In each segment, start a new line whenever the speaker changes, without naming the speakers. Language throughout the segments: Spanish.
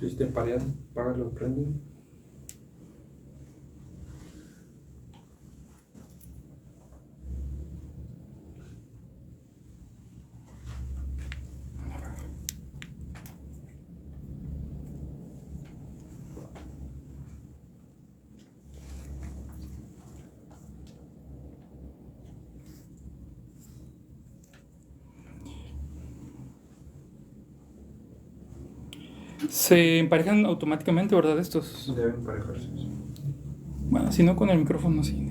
Si te parean, págalo, prende.
Se emparejan automáticamente, ¿verdad? Estos.
Deben emparejarse.
Bueno, si no con el micrófono, sí.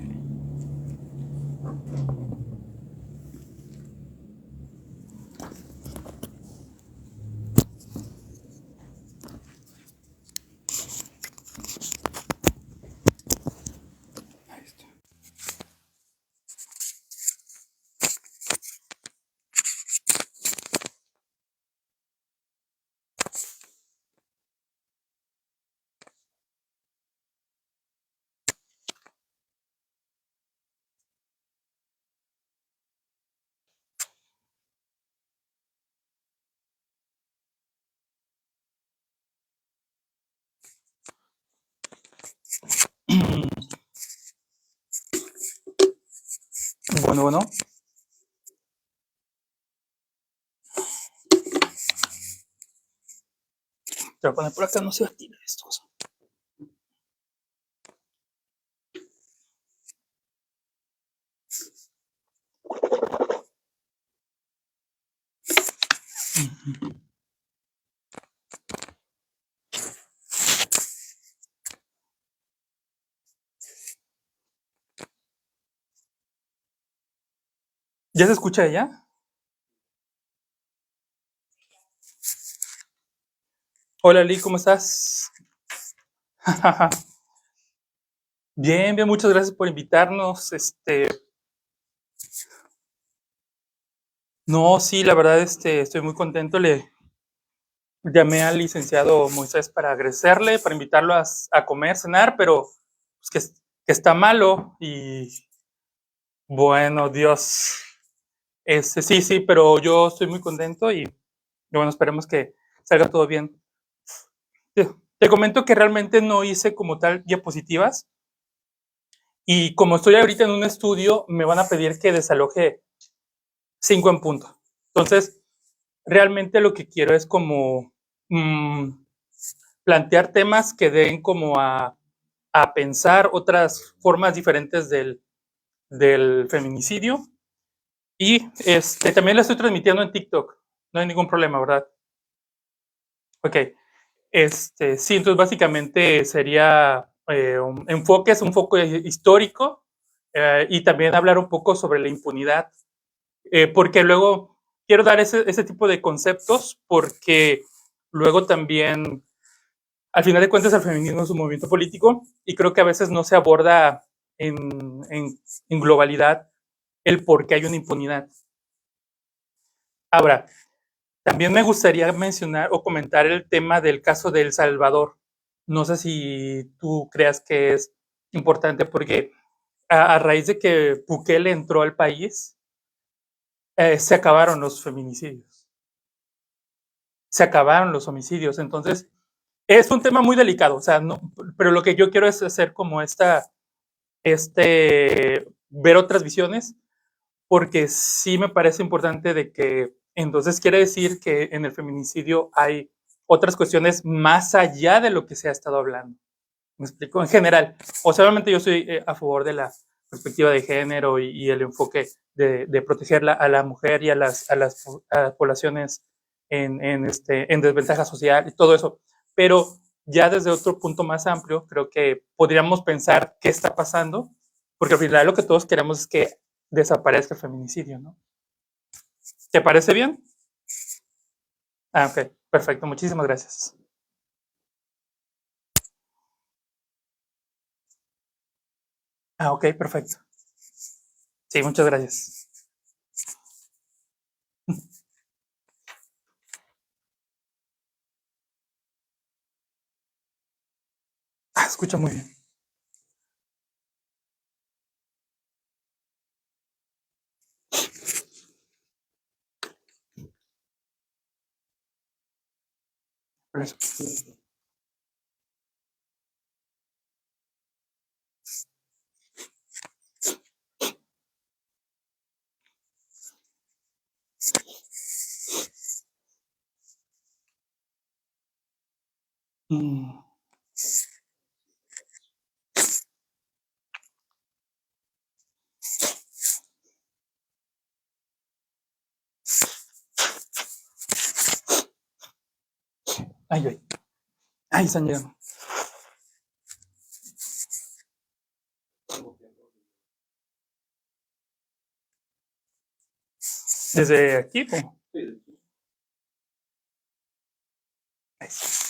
Ahí está. Bueno, bueno. Te voy a poner por acá, no se va a tirar esto. ¿Ya se escucha ella? Hola, Lee, ¿cómo estás? Bien, bien, muchas gracias por invitarnos. No, sí, la verdad, estoy muy contento. Le llamé al licenciado Moisés para agradecerle, para invitarlo a comer, cenar, pero pues, que está malo y bueno, Dios. Sí, sí, pero yo estoy muy contento y bueno, esperemos que salga todo bien. Te comento que realmente no hice como tal diapositivas y como estoy ahorita en un estudio, me van a pedir que desaloje 5 en punto. Entonces, realmente lo que quiero es como plantear temas que den como a pensar otras formas diferentes del feminicidio. Y también la estoy transmitiendo en TikTok. No hay ningún problema, ¿verdad? Ok. Sí, entonces básicamente sería un foco histórico y también hablar un poco sobre la impunidad, porque luego quiero dar ese tipo de conceptos porque luego también, al final de cuentas, el feminismo es un movimiento político y creo que a veces no se aborda en, en, en globalidad el por qué hay una impunidad. Ahora, también me gustaría mencionar o comentar el tema del caso de El Salvador. No sé si tú creas que es importante porque a raíz de que Bukele entró al país, se acabaron los feminicidios, se acabaron los homicidios. Entonces, es un tema muy delicado, o sea, no, pero lo que yo quiero es hacer como ver otras visiones, porque sí me parece importante de que entonces quiere decir que en el feminicidio hay otras cuestiones más allá de lo que se ha estado hablando. ¿Me explico? En general. O sea, obviamente yo soy a favor de la perspectiva de género y el enfoque de proteger a la mujer y a las poblaciones en desventaja social y todo eso. Pero ya desde otro punto más amplio, creo que podríamos pensar qué está pasando, porque al final lo que todos queremos es que desaparezca el feminicidio, ¿no? ¿Te parece bien? Ah, ok, perfecto, muchísimas gracias. Ah, ok, perfecto. Sí, muchas gracias. Ah, escucha muy bien. Por eso. Mm. Ay, ay. Ay, San Diego. Desde aquí, po. Ay, sí.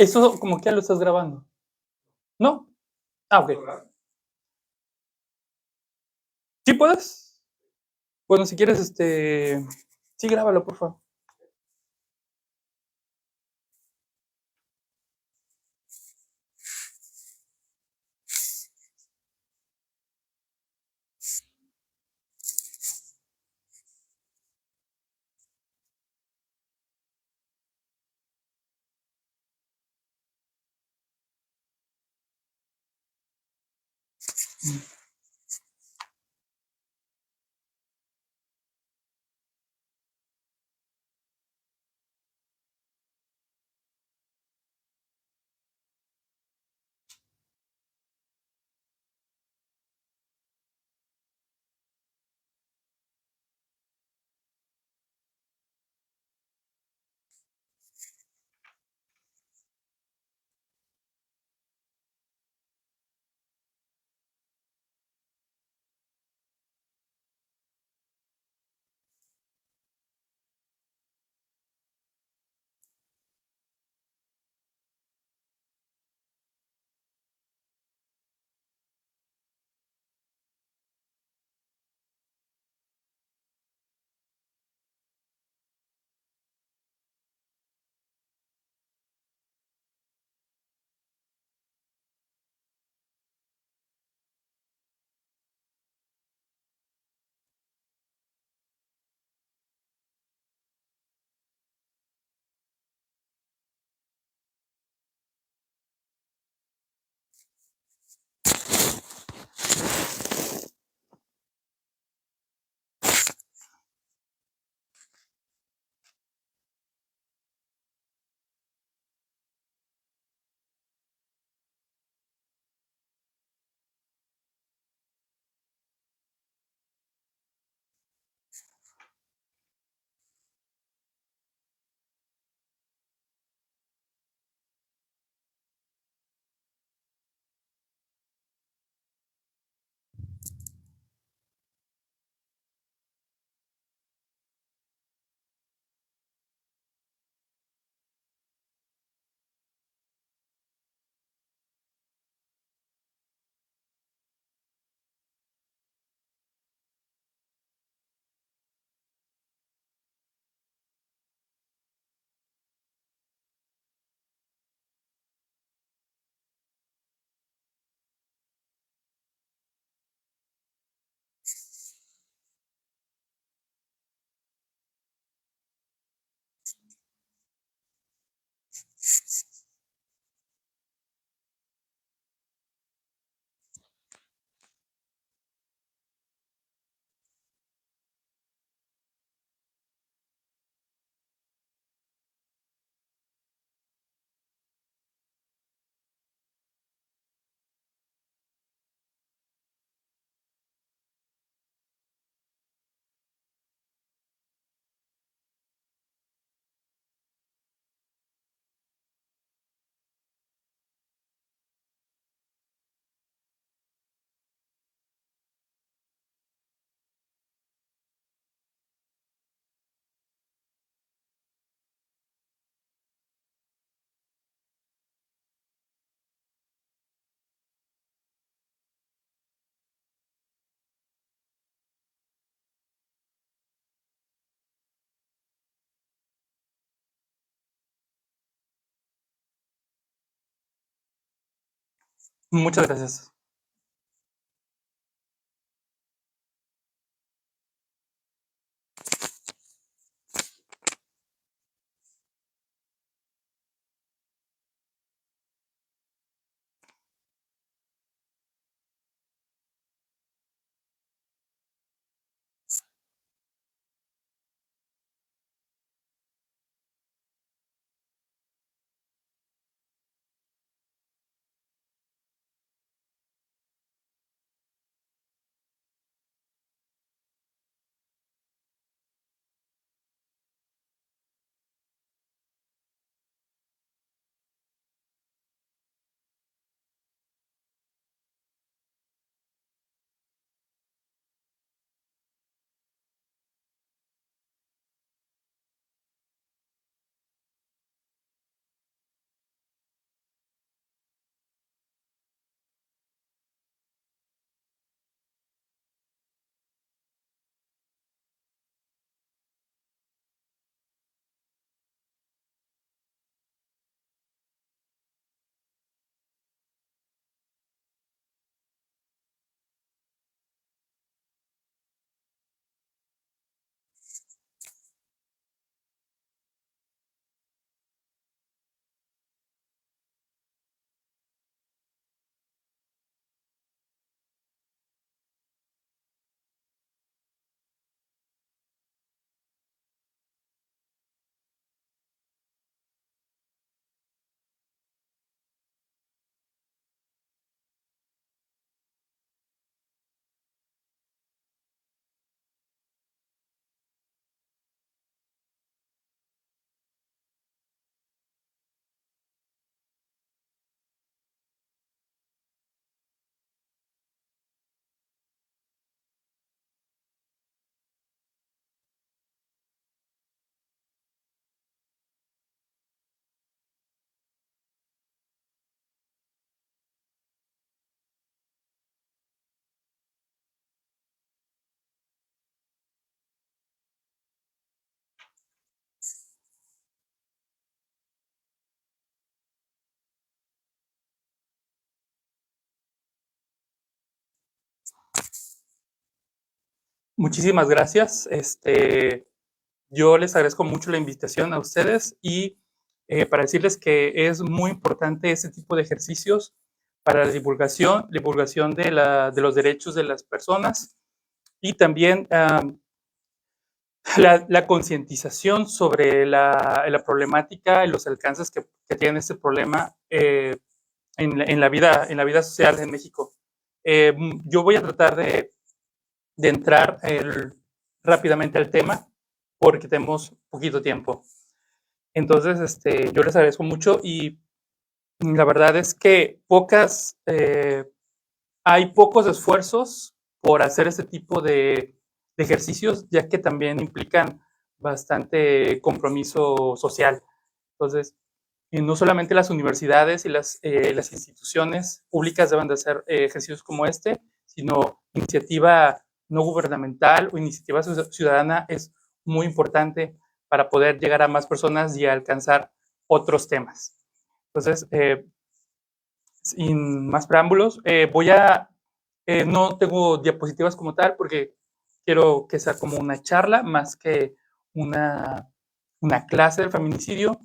Eso como que ya lo estás grabando, ¿no? Ah, ok. ¿Sí puedes? Bueno, si quieres, sí, grábalo, por favor. Muchas gracias. Muchísimas gracias. Yo les agradezco mucho la invitación a ustedes y para decirles que es muy importante este tipo de ejercicios para la divulgación de los derechos de las personas y también la concientización sobre la problemática y los alcances que tiene este problema en la vida social en México. Yo voy a tratar de entrar rápidamente al tema porque tenemos poquito tiempo. Entonces, yo les agradezco mucho y la verdad es que hay pocos esfuerzos por hacer este tipo de ejercicios, ya que también implican bastante compromiso social. Entonces, no solamente las universidades y las instituciones públicas deben de hacer ejercicios como este, sino iniciativa no gubernamental o iniciativa ciudadana es muy importante para poder llegar a más personas y alcanzar otros temas. Entonces, sin más preámbulos, no tengo diapositivas como tal porque quiero que sea como una charla más que una, una clase del feminicidio.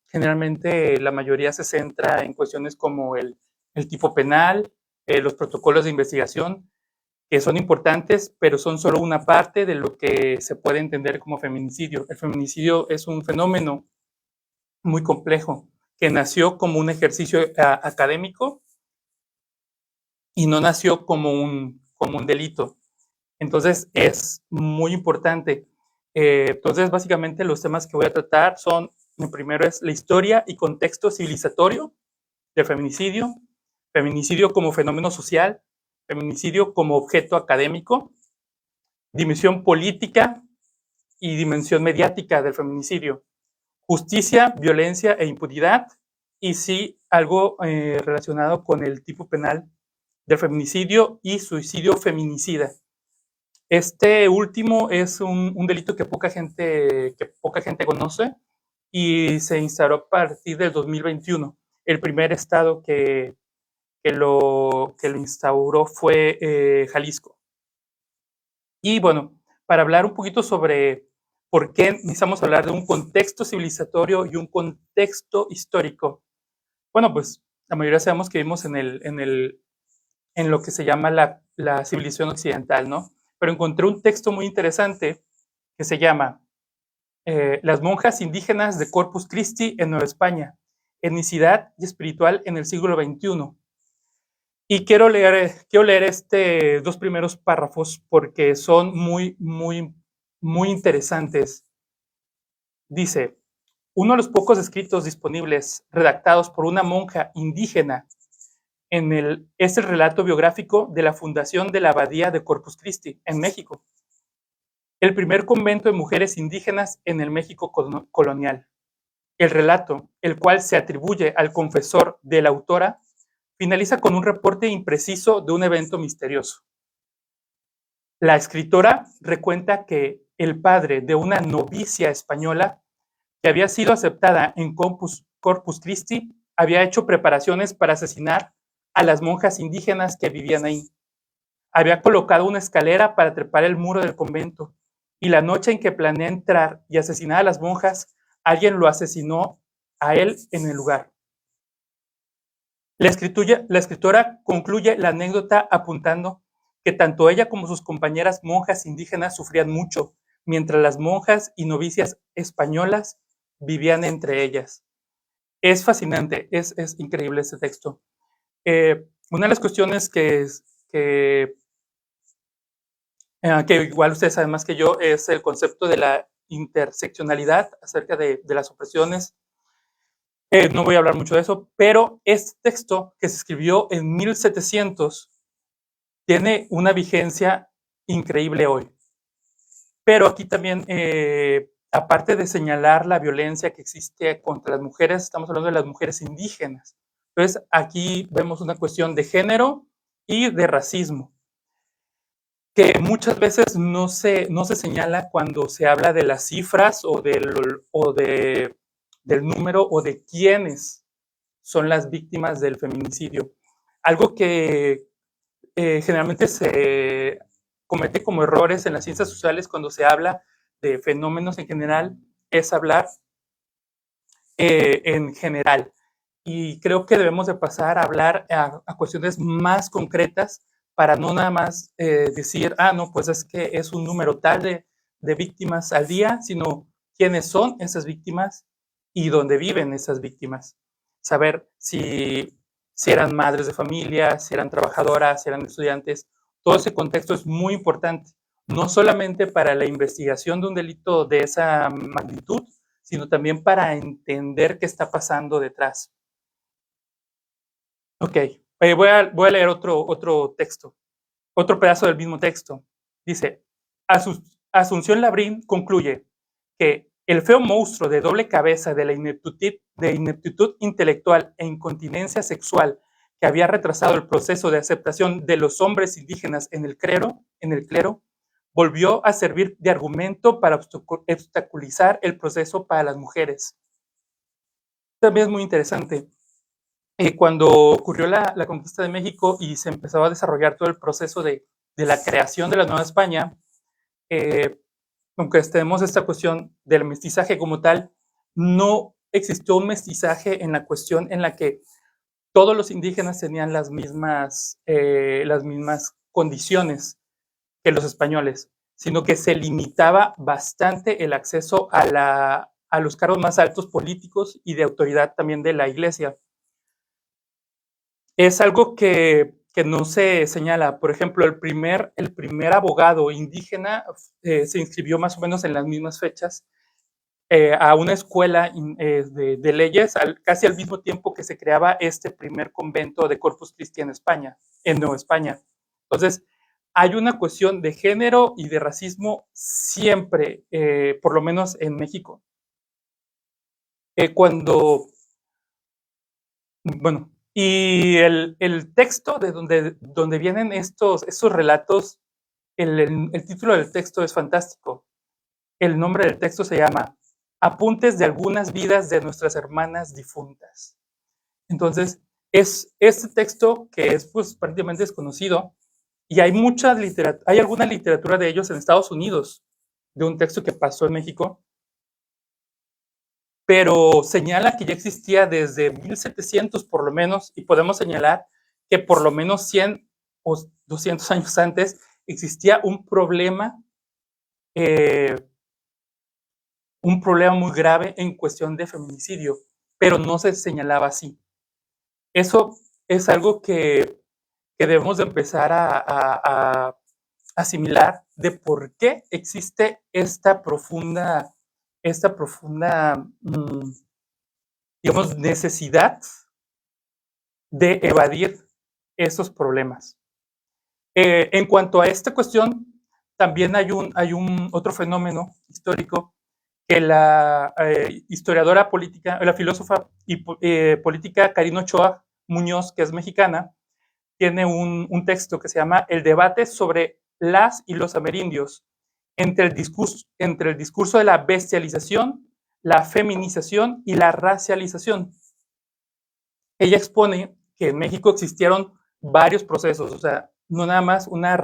Generalmente la mayoría se centra en cuestiones como el tipo penal, los protocolos de investigación, que son importantes, pero son solo una parte de lo que se puede entender como feminicidio. El feminicidio es un fenómeno muy complejo que nació como un ejercicio académico y no nació como un delito. Entonces es muy importante. Entonces, básicamente los temas que voy a tratar son, el primero es la historia y contexto civilizatorio del feminicidio, feminicidio como fenómeno social, feminicidio como objeto académico, dimensión política y dimensión mediática del feminicidio, justicia, violencia e impunidad, y sí algo relacionado con el tipo penal del feminicidio y suicidio feminicida. Este último es un delito que poca gente conoce y se instauró a partir del 2021. El primer estado que lo instauró fue Jalisco. Y bueno, para hablar un poquito sobre por qué necesitamos hablar de un contexto civilizatorio y un contexto histórico. Bueno, pues la mayoría sabemos que vivimos en lo que se llama la civilización occidental, ¿no? Pero encontré un texto muy interesante que se llama Las monjas indígenas de Corpus Christi en Nueva España, etnicidad y espiritual en el siglo XXI. Y quiero leer dos primeros párrafos porque son muy interesantes. Dice, uno de los pocos escritos disponibles redactados por una monja indígena es el relato biográfico de la fundación de la Abadía de Corpus Christi en México, el primer convento de mujeres indígenas en el México colonial. El relato, el cual se atribuye al confesor de la autora, finaliza con un reporte impreciso de un evento misterioso. La escritora recuenta que el padre de una novicia española que había sido aceptada en Corpus Christi había hecho preparaciones para asesinar a las monjas indígenas que vivían ahí. Había colocado una escalera para trepar el muro del convento y la noche en que planea entrar y asesinar a las monjas, alguien lo asesinó a él en el lugar. La escritora concluye la anécdota apuntando que tanto ella como sus compañeras monjas indígenas sufrían mucho, mientras las monjas y novicias españolas vivían entre ellas. Es fascinante, es increíble este texto. Una de las cuestiones que igual ustedes saben más que yo es el concepto de la interseccionalidad acerca de las opresiones. No voy a hablar mucho de eso, pero este texto que se escribió en 1700 tiene una vigencia increíble hoy. Pero aquí también, aparte de señalar la violencia que existe contra las mujeres, estamos hablando de las mujeres indígenas. Entonces, aquí vemos una cuestión de género y de racismo, que muchas veces no se señala cuando se habla de las cifras del número o de quiénes son las víctimas del feminicidio. Algo que generalmente comete como errores en las ciencias sociales cuando se habla de fenómenos en general es hablar en general. Y creo que debemos de pasar a hablar a cuestiones más concretas para no nada más decir, no, pues es que es un número tal de víctimas al día, sino quiénes son esas víctimas y dónde viven esas víctimas. Saber si eran madres de familia, si eran trabajadoras, si eran estudiantes. Todo ese contexto es muy importante, no solamente para la investigación de un delito de esa magnitud, sino también para entender qué está pasando detrás. Ok, voy a leer otro texto, otro pedazo del mismo texto. Dice, Asunción Labrín concluye que el feo monstruo de doble cabeza de la ineptitud intelectual e incontinencia sexual que había retrasado el proceso de aceptación de los hombres indígenas en el clero, volvió a servir de argumento para obstaculizar el proceso para las mujeres. También es muy interesante. Cuando ocurrió la conquista de México y se empezó a desarrollar todo el proceso de la creación de la Nueva España, aunque tenemos esta cuestión del mestizaje como tal, no existió un mestizaje en la cuestión en la que todos los indígenas tenían las mismas condiciones que los españoles, sino que se limitaba bastante el acceso a los cargos más altos políticos y de autoridad también de la iglesia. Es algo que no se señala. Por ejemplo, el primer abogado indígena se inscribió más o menos en las mismas fechas a una escuela de leyes casi al mismo tiempo que se creaba este primer convento de Corpus Christi en España, en Nueva España. Entonces, hay una cuestión de género y de racismo siempre, por lo menos en México. Y el texto de donde vienen estos relatos, el título del texto es fantástico. El nombre del texto se llama Apuntes de algunas vidas de nuestras hermanas difuntas. Entonces, es este texto que es pues prácticamente desconocido y hay alguna literatura de ellos en Estados Unidos, de un texto que pasó en México, pero señala que ya existía desde 1700 por lo menos, y podemos señalar que por lo menos 100 o 200 años antes existía un problema muy grave en cuestión de feminicidio, pero no se señalaba así. Eso es algo que debemos de empezar a asimilar de por qué existe esta profunda digamos, necesidad de evadir esos problemas. En cuanto a esta cuestión, también hay un otro fenómeno histórico que la historiadora política, la filósofa y política Karina Ochoa Muñoz, que es mexicana, tiene un texto que se llama El debate sobre las y los amerindios, entre el discurso de la bestialización, la feminización y la racialización. Ella expone que en México existieron varios procesos, o sea, no nada más una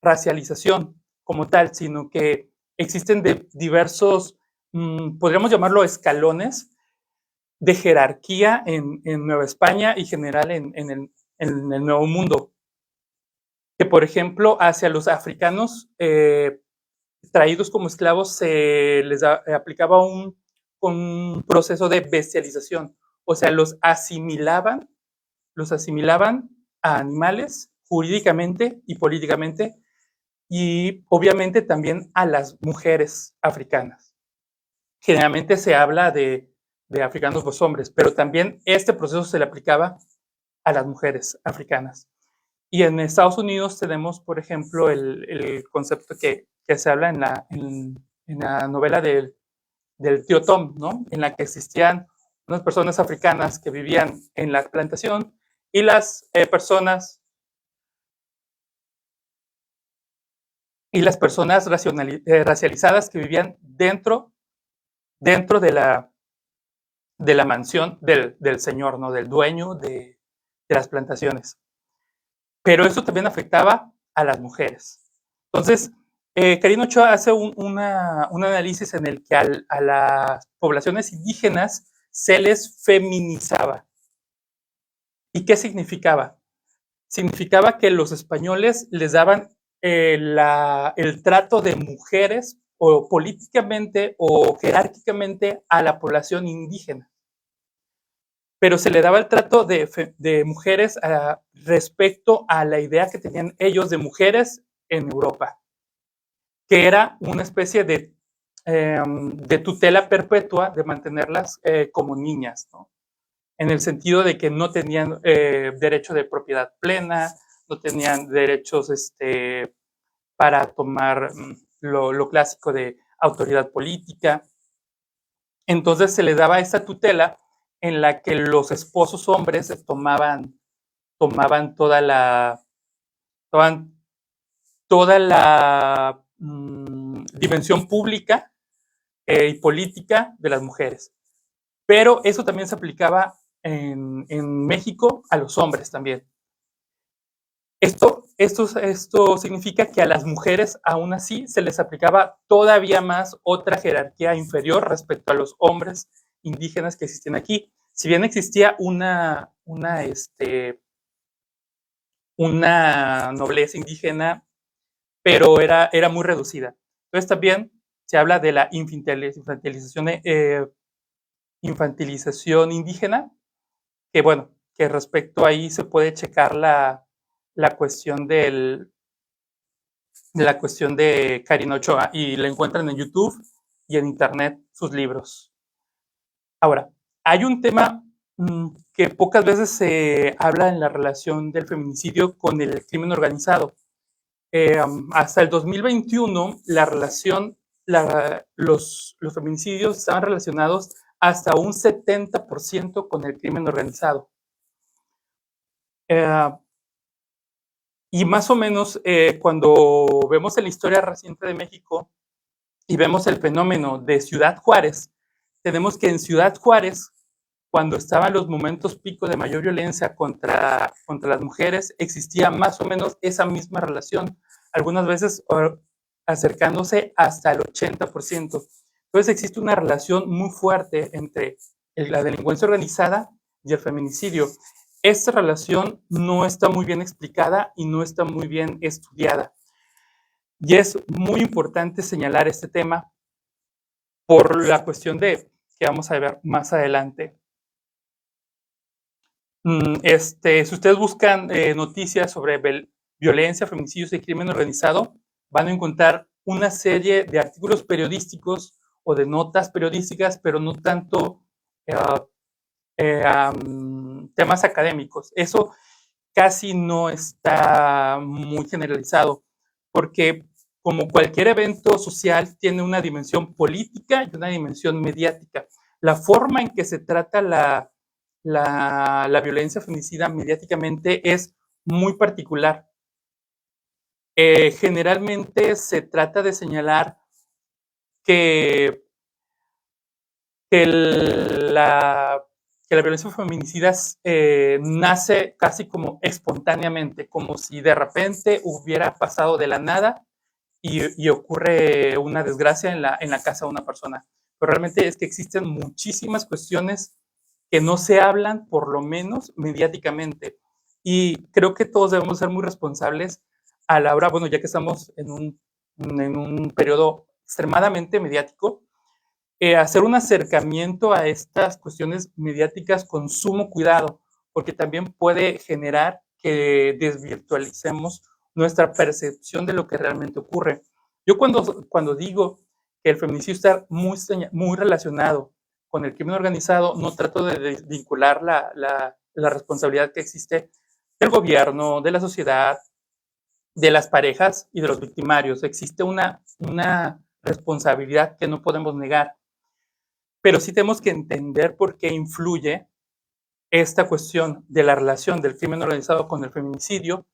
racialización como tal, sino que existen diversos, podríamos llamarlo escalones de jerarquía en Nueva España y general en el Nuevo Mundo. Que, por ejemplo, hacia los africanos traídos como esclavos se les aplicaba un proceso de bestialización. O sea, los asimilaban a animales jurídicamente y políticamente, y obviamente también a las mujeres africanas. Generalmente se habla de africanos los hombres, pero también este proceso se le aplicaba a las mujeres africanas. Y en Estados Unidos tenemos, por ejemplo, el concepto que se habla en la novela del tío Tom, ¿no? En la que existían unas personas africanas que vivían en la plantación y las personas racializadas que vivían dentro de la mansión del señor, ¿no? Del dueño de las plantaciones. Pero eso también afectaba a las mujeres. Entonces, Karina Ochoa hace un análisis en el que a las poblaciones indígenas se les feminizaba. ¿Y qué significaba? Significaba que los españoles les daban el trato de mujeres o políticamente o jerárquicamente a la población indígena, pero se le daba el trato de mujeres respecto a la idea que tenían ellos de mujeres en Europa, que era una especie de tutela perpetua de mantenerlas como niñas, ¿no? En el sentido de que no tenían derecho de propiedad plena, no tenían derechos para tomar lo clásico de autoridad política. Entonces se le daba esta tutela en la que los esposos hombres tomaban tomaban toda la dimensión pública y política de las mujeres. Pero eso también se aplicaba en México a los hombres también. Esto significa que a las mujeres aún así se les aplicaba todavía más otra jerarquía inferior respecto a los hombres indígenas que existían aquí. Si bien existía una nobleza indígena, pero era muy reducida. Entonces también se habla de la infantilización indígena, que bueno, que respecto ahí se puede checar la cuestión la cuestión de Karina Ochoa y la encuentran en YouTube y en internet sus libros. Ahora, hay un tema que pocas veces se habla en la relación del feminicidio con el crimen organizado. Hasta el 2021, los feminicidios estaban relacionados hasta un 70% con el crimen organizado. Y más o menos cuando vemos en la historia reciente de México y vemos el fenómeno de Ciudad Juárez, tenemos que en Ciudad Juárez, cuando estaban los momentos pico de mayor violencia contra las mujeres, existía más o menos esa misma relación, algunas veces acercándose hasta el 80%. Entonces existe una relación muy fuerte entre la delincuencia organizada y el feminicidio. Esta relación no está muy bien explicada y no está muy bien estudiada. Y es muy importante señalar este tema por la cuestión que vamos a ver más adelante. Si ustedes buscan noticias sobre violencia, feminicidios y crimen organizado, van a encontrar una serie de artículos periodísticos o de notas periodísticas, pero no tanto temas académicos. Eso casi no está muy generalizado, porque como cualquier evento social tiene una dimensión política y una dimensión mediática. La forma en que se trata la violencia feminicida mediáticamente es muy particular. Generalmente se trata de señalar que la violencia feminicida nace casi como espontáneamente, como si de repente hubiera pasado de la nada y ocurre una desgracia en la casa de una persona. Pero realmente es que existen muchísimas cuestiones que no se hablan, por lo menos mediáticamente. Y creo que todos debemos ser muy responsables a la hora, bueno, ya que estamos en un periodo extremadamente mediático, hacer un acercamiento a estas cuestiones mediáticas con sumo cuidado, porque también puede generar que desvirtualicemos nuestra percepción de lo que realmente ocurre. Yo cuando digo que el feminicidio está muy relacionado con el crimen organizado, no trato de vincular la responsabilidad que existe del gobierno, de la sociedad, de las parejas y de los victimarios. Existe una responsabilidad que no podemos negar, pero sí tenemos que entender por qué influye esta cuestión de la relación del crimen organizado con el feminicidio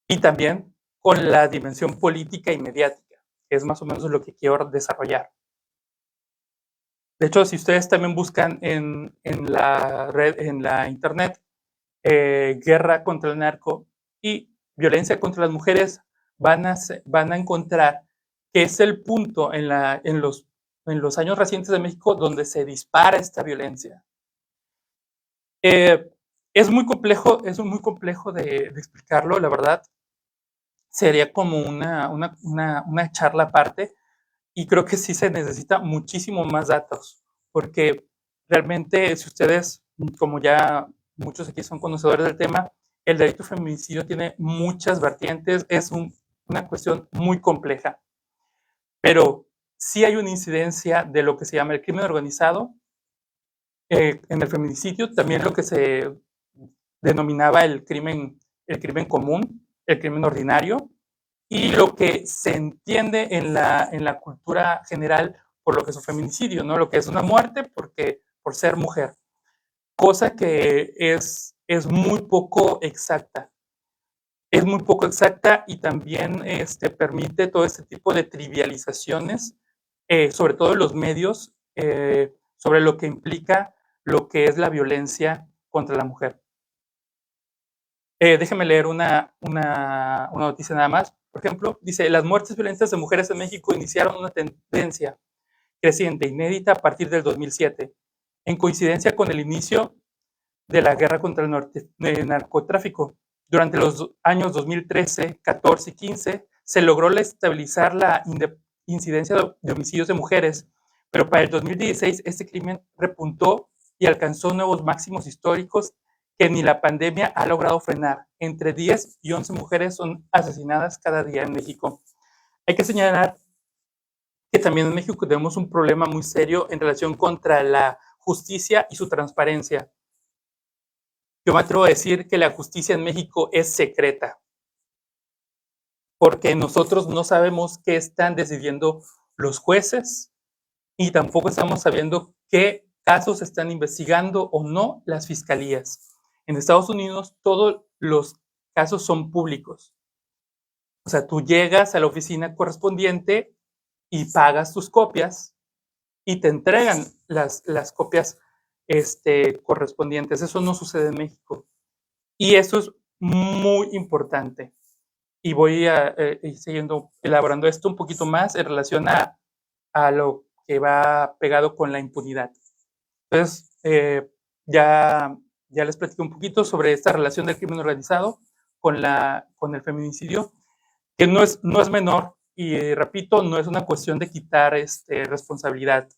y también con la dimensión política y mediática, que es más o menos lo que quiero desarrollar. De hecho, si ustedes también buscan en la red, en la internet, guerra contra el narco y violencia contra las mujeres, van a encontrar que es el punto en los años recientes de México donde se dispara esta violencia. Es muy complejo de explicarlo, la verdad. Sería como una charla aparte, y creo que sí se necesita muchísimo más datos, porque realmente si ustedes, como ya muchos aquí son conocedores del tema, el delito de feminicidio tiene muchas vertientes, es una cuestión muy compleja, pero sí hay una incidencia de lo que se llama el crimen organizado en el feminicidio, también lo que se denominaba el crimen común, el crimen ordinario, y lo que se entiende en la cultura general por lo que es un feminicidio, ¿no? Lo que es una muerte por ser mujer, cosa que es muy poco exacta. Es muy poco exacta y también permite todo este tipo de trivializaciones, sobre todo en los medios, sobre lo que implica lo que es la violencia contra la mujer. Déjeme leer una noticia nada más. Por ejemplo, dice, las muertes violentas de mujeres en México iniciaron una tendencia creciente, inédita a partir del 2007, en coincidencia con el inicio de la guerra contra el narcotráfico. Durante los años 2013, 14 y 15 se logró estabilizar la incidencia de homicidios de mujeres, pero para el 2016 este crimen repuntó y alcanzó nuevos máximos históricos que ni la pandemia ha logrado frenar. Entre 10 y 11 mujeres son asesinadas cada día en México. Hay que señalar que también en México tenemos un problema muy serio en relación contra la justicia y su transparencia. Yo me atrevo a decir que la justicia en México es secreta, porque nosotros no sabemos qué están decidiendo los jueces y tampoco estamos sabiendo qué casos están investigando o no las fiscalías. En Estados Unidos todos los casos son públicos. O sea, tú llegas a la oficina correspondiente y pagas tus copias y te entregan las copias correspondientes. Eso no sucede en México. Y eso es muy importante. Y voy a ir siguiendo elaborando esto un poquito más en relación a lo que va pegado con la impunidad. Entonces, ya les platico un poquito sobre esta relación del crimen organizado con el feminicidio, que no es menor y repito, no es una cuestión de quitar responsabilidad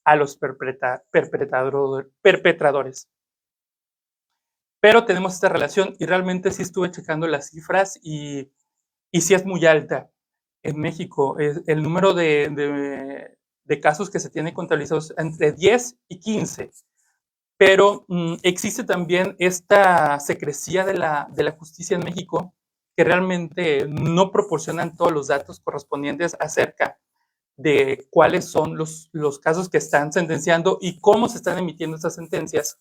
a los perpetradores. Pero tenemos esta relación y realmente sí estuve checando las cifras y sí es muy alta. En México, el número de casos que se tienen contabilizados entre 10 y 15, pero existe también esta secrecía de la justicia en México que realmente no proporcionan todos los datos correspondientes acerca de cuáles son los casos que están sentenciando y cómo se están emitiendo estas sentencias,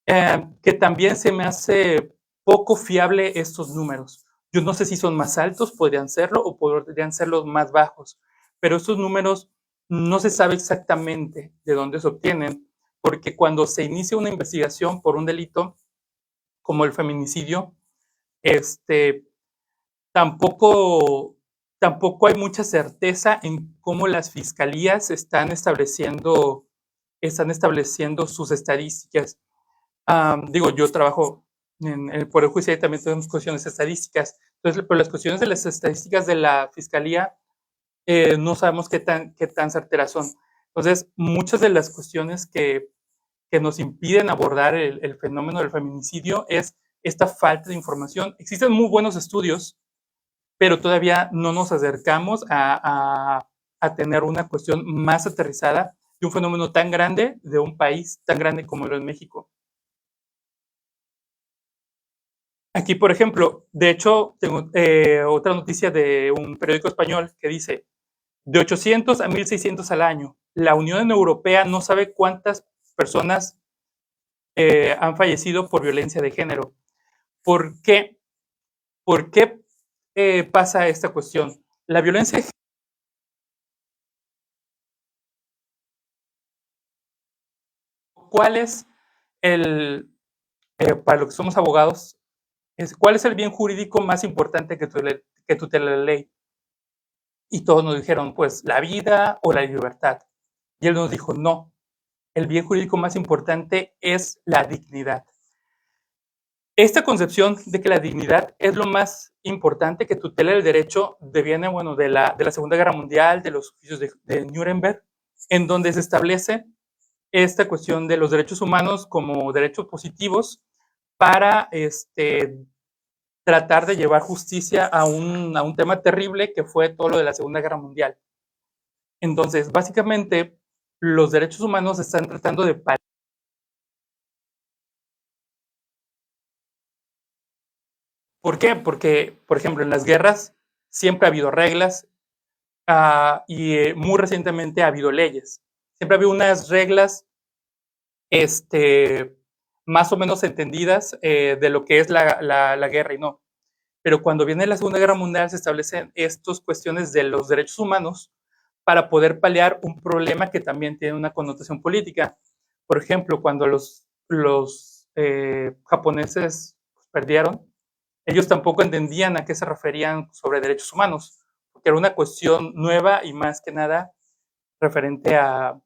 que también se me hace poco fiable estos números. Yo no sé si son más altos, podrían serlo, o podrían ser los más bajos, pero estos números no se sabe exactamente de dónde se obtienen, porque cuando se inicia una investigación por un delito como el feminicidio, este, tampoco, tampoco hay mucha certeza en cómo las fiscalías están estableciendo sus estadísticas. Digo, yo trabajo en el Poder Judicial y también tenemos cuestiones estadísticas. Entonces, pero las cuestiones de las estadísticas de la Fiscalía no sabemos qué tan certeras son. Entonces, muchas de las cuestiones que nos impiden abordar el fenómeno del feminicidio es esta falta de información. Existen muy buenos estudios, pero todavía no nos acercamos a tener una cuestión más aterrizada de un fenómeno tan grande, de un país tan grande como lo es México. Aquí, por ejemplo, de hecho, tengo otra noticia de un periódico español que dice, de 800 a 1.600 al año, la Unión Europea no sabe cuántas personas han fallecido por violencia de género. ¿Por qué? ¿Por qué pasa esta cuestión? La violencia de género, ¿cuál es el, para los que somos abogados, ¿cuál es el bien jurídico más importante que tutela la ley? Y todos nos dijeron, pues, la vida o la libertad. Y él nos dijo, no, el bien jurídico más importante es la dignidad. Esta concepción de que la dignidad es lo más importante que tutela el derecho deviene, bueno, de la Segunda Guerra Mundial, de los juicios de Nuremberg, en donde se establece esta cuestión de los derechos humanos como derechos positivos para tratar de llevar justicia a un tema terrible que fue todo lo de la Segunda Guerra Mundial. Entonces, básicamente, los derechos humanos están tratando de paliar. ¿Por qué? Porque, por ejemplo, en las guerras siempre ha habido reglas y muy recientemente ha habido leyes. Siempre ha habido unas reglas más o menos entendidas de lo que es la guerra y no. Pero cuando viene la Segunda Guerra Mundial se establecen estas cuestiones de los derechos humanos para poder paliar un problema que también tiene una connotación política. Por ejemplo, cuando los japoneses perdieron, ellos tampoco entendían a qué se referían sobre derechos humanos, porque era una cuestión nueva y más que nada referente a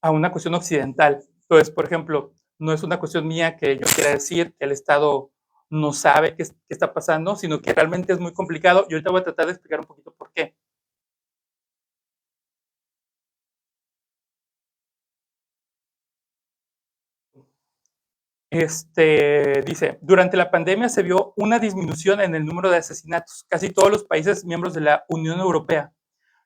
una cuestión occidental. Entonces, por ejemplo, no es una cuestión mía que yo quiera decir que el Estado no sabe qué está pasando, sino que realmente es muy complicado y ahorita voy a tratar de explicar un poquito por qué. Dice, durante la pandemia se vio una disminución en el número de asesinatos, casi todos los países miembros de la Unión Europea.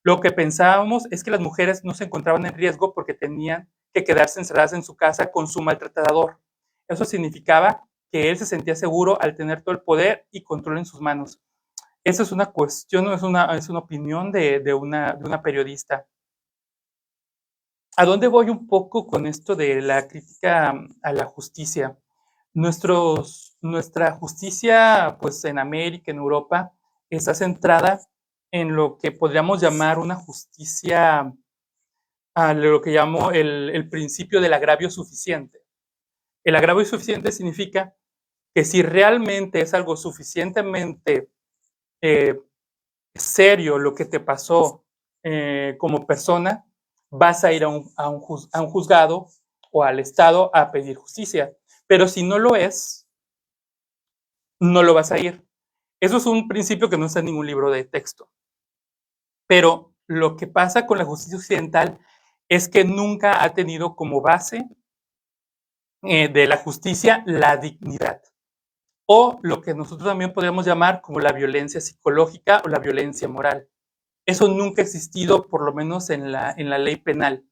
Lo que pensábamos es que las mujeres no se encontraban en riesgo porque tenían que quedarse encerradas en su casa con su maltratador. Eso significaba que él se sentía seguro al tener todo el poder y control en sus manos. Esa es una cuestión, es una opinión de una periodista. ¿A dónde voy un poco con esto de la crítica a la justicia? Nuestra justicia, pues en América, en Europa, está centrada en lo que podríamos llamar una justicia, a lo que llamo el principio del agravio suficiente. El agravio suficiente significa que si realmente es algo suficientemente eh, serio lo que te pasó como persona, vas a ir a un juzgado o al Estado a pedir justicia. Pero si no lo es, no lo vas a ir. Eso es un principio que no está en ningún libro de texto. Pero lo que pasa con la justicia occidental es que nunca ha tenido como base de la justicia la dignidad. O lo que nosotros también podríamos llamar como la violencia psicológica o la violencia moral. Eso nunca ha existido, por lo menos en la ley penal.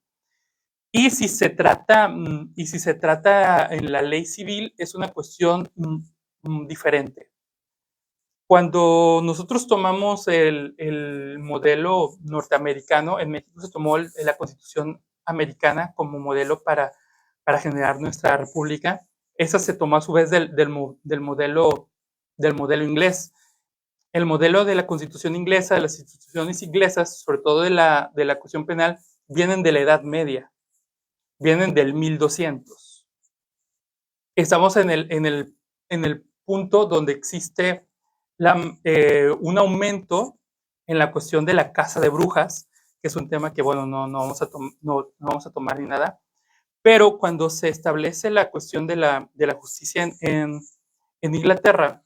Y si se trata en la ley civil, es una cuestión diferente. Cuando nosotros tomamos el modelo norteamericano, en México se tomó la Constitución americana como modelo para generar nuestra república. Esa se tomó a su vez del modelo inglés. El modelo de la Constitución inglesa, de las instituciones inglesas, sobre todo de la cuestión penal, vienen de la Edad Media, vienen del 1200. Estamos en el punto donde existe un aumento en la cuestión de la caza de brujas, que es un tema que, bueno, no vamos a tomar ni nada, pero cuando se establece la cuestión de la justicia en Inglaterra,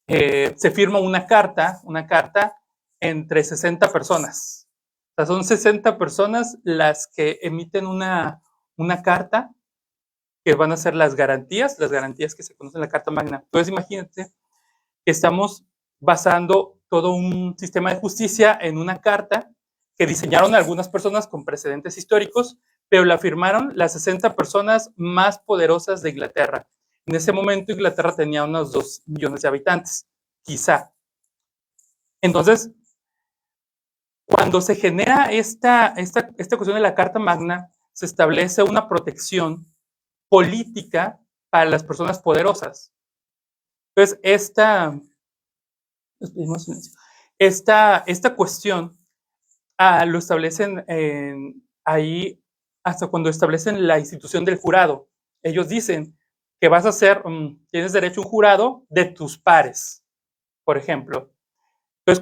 se firma una carta entre 60 personas. O sea, son 60 personas las que emiten una carta que van a ser las garantías que se conocen en la Carta Magna. Entonces, imagínate que estamos basando todo un sistema de justicia en una carta que diseñaron algunas personas con precedentes históricos, pero la firmaron las 60 personas más poderosas de Inglaterra. En ese momento Inglaterra tenía unos 2 millones de habitantes, quizá. Entonces, cuando se genera esta cuestión de la Carta Magna, se establece una protección política para las personas poderosas. Entonces, esta cuestión lo establecen ahí hasta cuando establecen la institución del jurado. Ellos dicen que vas a ser, tienes derecho a un jurado de tus pares, por ejemplo. Entonces,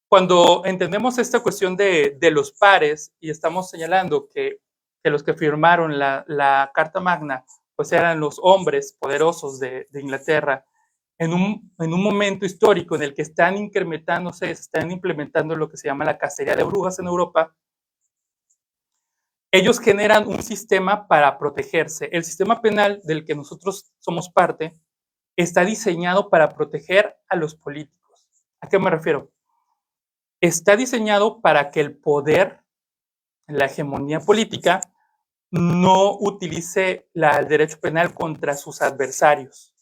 cuando entendemos esta cuestión de los pares y estamos señalando que los que firmaron la Carta Magna pues eran los hombres poderosos de Inglaterra en un momento histórico en el que están incrementándose, están implementando lo que se llama la cacería de brujas en Europa, ellos generan un sistema para protegerse. El sistema penal del que nosotros somos parte está diseñado para proteger a los políticos. ¿A qué me refiero? Está diseñado para que el poder, la hegemonía política, no utilice el derecho penal contra sus adversarios.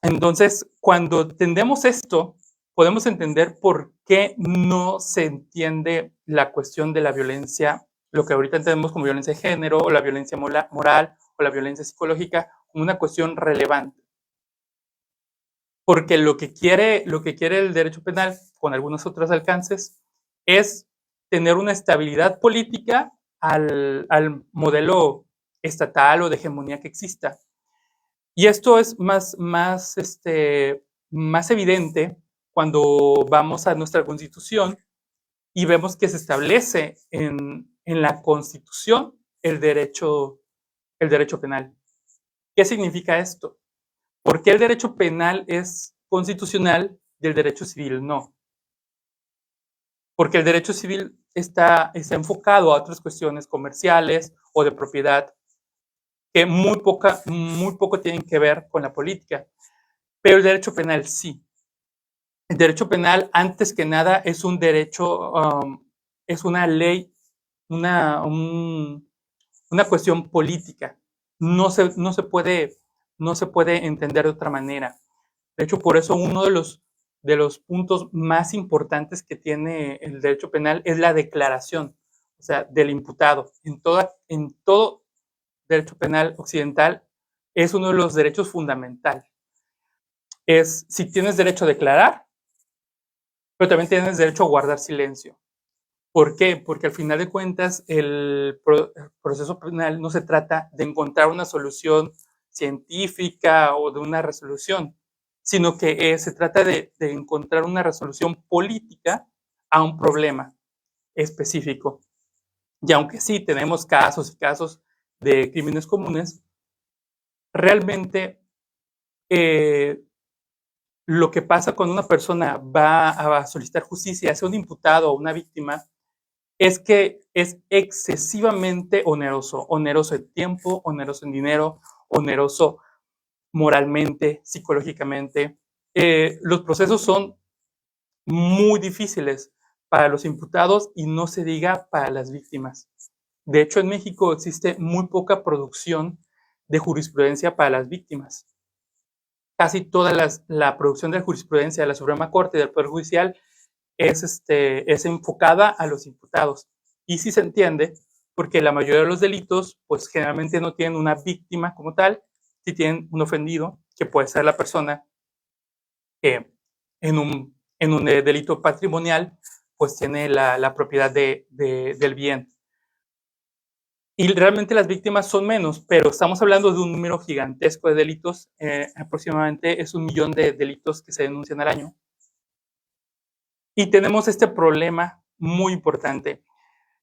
Entonces, cuando entendemos esto, podemos entender por qué no se entiende la cuestión de la violencia, lo que ahorita entendemos como violencia de género, o la violencia moral, o la violencia psicológica, como una cuestión relevante. Porque lo que quiere el derecho penal, con algunos otros alcances, es tener una estabilidad política al modelo estatal o de hegemonía que exista. Y esto es más evidente cuando vamos a nuestra Constitución y vemos que se establece en la Constitución el derecho penal. ¿Qué significa esto? ¿Por qué el derecho penal es constitucional y el derecho civil no? Porque el derecho civil está enfocado a otras cuestiones comerciales o de propiedad que muy poco tienen que ver con la política. Pero el derecho penal sí. El derecho penal, antes que nada, es un derecho, es una ley, una cuestión política. No se puede entender de otra manera. De hecho, por eso uno de los puntos más importantes que tiene el derecho penal es la declaración, o sea, del imputado. En todo derecho penal occidental es uno de los derechos fundamentales. Es si tienes derecho a declarar, pero también tienes derecho a guardar silencio. ¿Por qué? Porque al final de cuentas el proceso penal no se trata de encontrar una solución científica o de una resolución, sino que se trata de encontrar una resolución política a un problema específico. Y aunque sí tenemos casos y casos de crímenes comunes, realmente lo que pasa cuando una persona va a solicitar justicia, sea un imputado o una víctima, es que es excesivamente oneroso en tiempo, oneroso en dinero, oneroso moralmente, psicológicamente. Los procesos son muy difíciles para los imputados y no se diga para las víctimas. De hecho, en México existe muy poca producción de jurisprudencia para las víctimas. Casi toda la producción de jurisprudencia de la Suprema Corte y del Poder Judicial es enfocada a los imputados. Y sí se entiende, porque la mayoría de los delitos, pues generalmente no tienen una víctima como tal, sí tienen un ofendido, que puede ser la persona que en un delito patrimonial, pues tiene la propiedad del bien. Y realmente las víctimas son menos, pero estamos hablando de un número gigantesco de delitos, aproximadamente es 1 millón de delitos que se denuncian al año. Y tenemos este problema muy importante.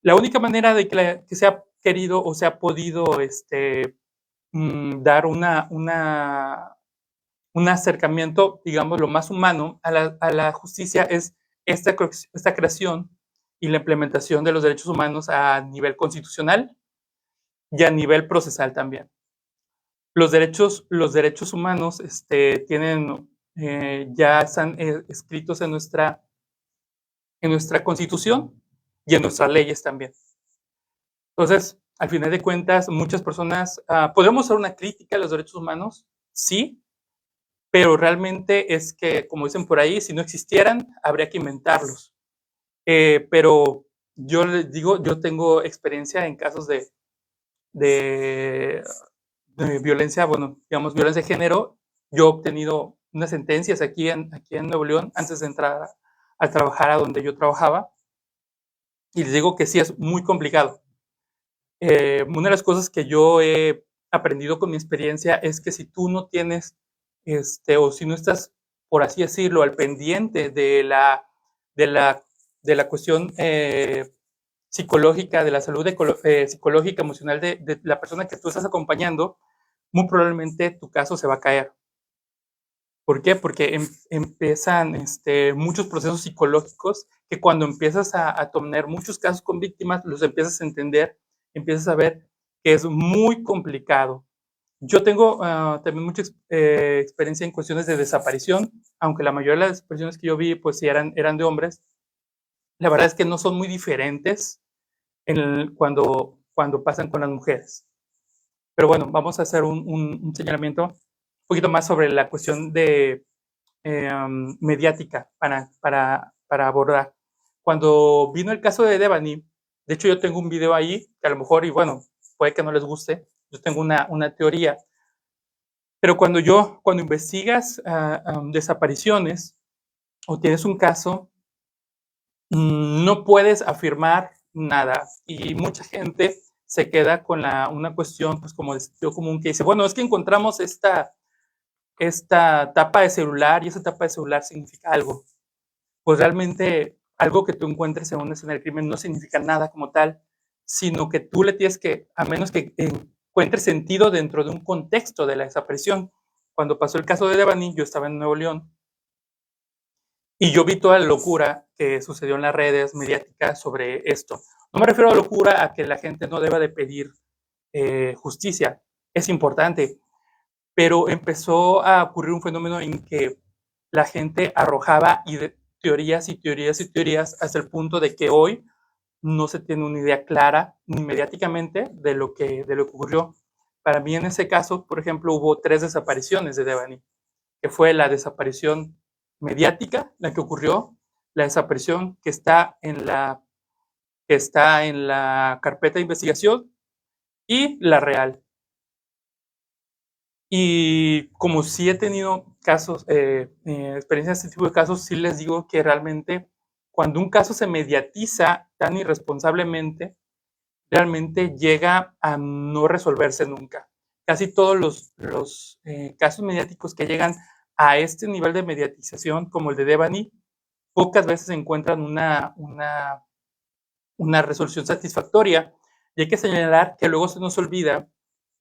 La única manera de que se ha querido o se ha podido dar un acercamiento, digamos, lo más humano a la justicia es esta creación y la implementación de los derechos humanos a nivel constitucional y a nivel procesal también. Los derechos humanos tienen, ya están escritos en nuestra Constitución y en nuestras leyes también. Entonces, al final de cuentas, muchas personas, ¿podemos hacer una crítica a los derechos humanos? Sí, pero realmente es que, como dicen por ahí, si no existieran, habría que inventarlos. Pero yo les digo, yo tengo experiencia en casos de violencia, bueno, digamos, violencia de género. Yo he obtenido unas sentencias aquí en Nuevo León antes de entrar a trabajar a donde yo trabajaba. Y les digo que sí es muy complicado. una de las cosas que yo he aprendido con mi experiencia es que si tú no tienes, o si no estás, por así decirlo, al pendiente de la, de la cuestión psicológica, de la salud psicológica, emocional de la persona que tú estás acompañando, muy probablemente tu caso se va a caer. ¿Por qué? Porque empiezan muchos procesos psicológicos que cuando empiezas a tener muchos casos con víctimas, los empiezas a entender, empiezas a ver que es muy complicado. Yo tengo también mucha experiencia en cuestiones de desaparición, aunque la mayoría de las desapariciones que yo vi, pues sí eran de hombres. La verdad es que no son muy diferentes cuando pasan con las mujeres. Pero bueno, vamos a hacer un señalamiento un poquito más sobre la cuestión de mediática para abordar. Cuando vino el caso de Devani, de hecho yo tengo un video ahí, que a lo mejor, y bueno, puede que no les guste, yo tengo una teoría, pero cuando investigas desapariciones o tienes un caso, no puedes afirmar nada y mucha gente se queda con una cuestión, pues como de sentido común, que dice, bueno, es que encontramos esta tapa de celular y esa tapa de celular significa algo. Pues realmente algo que tú encuentres en una escena del crimen no significa nada como tal, sino que tú le tienes que, a menos que encuentres sentido dentro de un contexto de la desaparición. Cuando pasó el caso de Devani, yo estaba en Nuevo León y yo vi toda la locura que sucedió en las redes mediáticas sobre esto. No me refiero a locura a que la gente no deba de pedir justicia, es importante, pero empezó a ocurrir un fenómeno en que la gente arrojaba teorías y teorías y teorías hasta el punto de que hoy no se tiene una idea clara ni mediáticamente de lo que ocurrió. Para mí en ese caso, por ejemplo, hubo 3 desapariciones de Devani, que fue la desaparición mediática, la que ocurrió, la desaparición que está en la carpeta de investigación y la real. Y como sí he tenido casos, experiencias de este tipo de casos, sí les digo que realmente cuando un caso se mediatiza tan irresponsablemente, realmente llega a no resolverse nunca. Casi todos los casos mediáticos que llegan a este nivel de mediatización, como el de Devani, pocas veces encuentran una resolución satisfactoria. Y hay que señalar que luego se nos olvida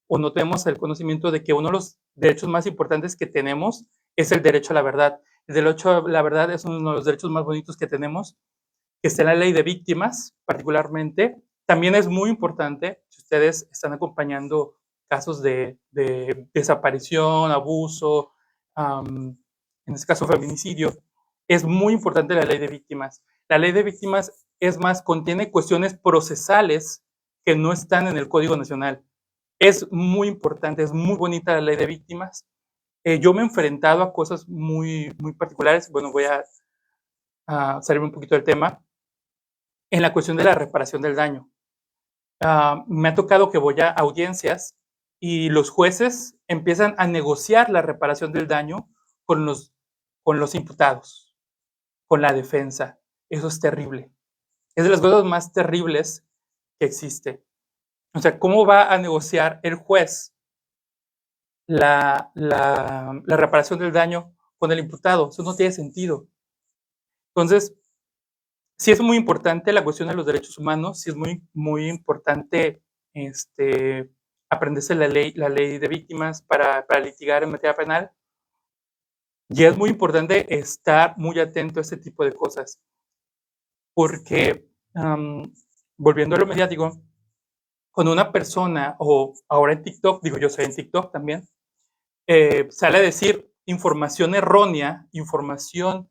o no tenemos el conocimiento de que uno de los derechos más importantes que tenemos es el derecho a la verdad. El derecho a la verdad es uno de los derechos más bonitos que tenemos, que está en la ley de víctimas particularmente. También es muy importante, si ustedes están acompañando casos de desaparición, abuso, en este caso feminicidio, es muy importante la ley de víctimas. La ley de víctimas, es más, contiene cuestiones procesales que no están en el Código Nacional. Es muy importante, es muy bonita la ley de víctimas. Yo me he enfrentado a cosas muy, muy particulares. Bueno, voy a salirme un poquito del tema. En la cuestión de la reparación del daño. Me ha tocado que voy a audiencias y los jueces empiezan a negociar la reparación del daño con los imputados, con la defensa. Eso es terrible. Es de las cosas más terribles que existe. O sea, ¿cómo va a negociar el juez la reparación del daño con el imputado? Eso no tiene sentido. Entonces, sí es muy importante la cuestión de los derechos humanos, sí es muy, muy importante aprenderse la ley de víctimas para litigar en materia penal. Y es muy importante estar muy atento a este tipo de cosas, porque volviendo a lo mediático, cuando una persona, o ahora en TikTok, digo yo soy en TikTok también, sale a decir información errónea, información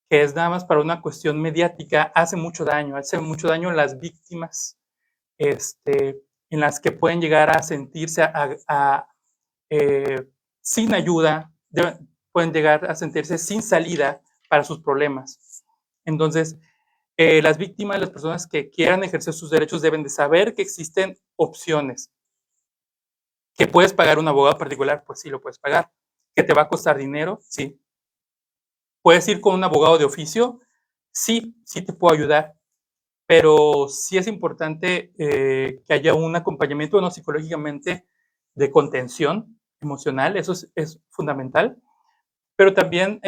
que es nada más para una cuestión mediática, hace mucho daño a las víctimas, en las que pueden llegar a sentirse sin ayuda, pueden llegar a sentirse sin salida para sus problemas. Entonces, las víctimas, las personas que quieran ejercer sus derechos deben de saber que existen opciones. ¿Que puedes pagar un abogado particular? Pues sí, lo puedes pagar. ¿Que te va a costar dinero? Sí. ¿Puedes ir con un abogado de oficio? Sí, sí te puedo ayudar, pero sí es importante que haya un acompañamiento, bueno, psicológicamente, de contención emocional, eso es fundamental, pero también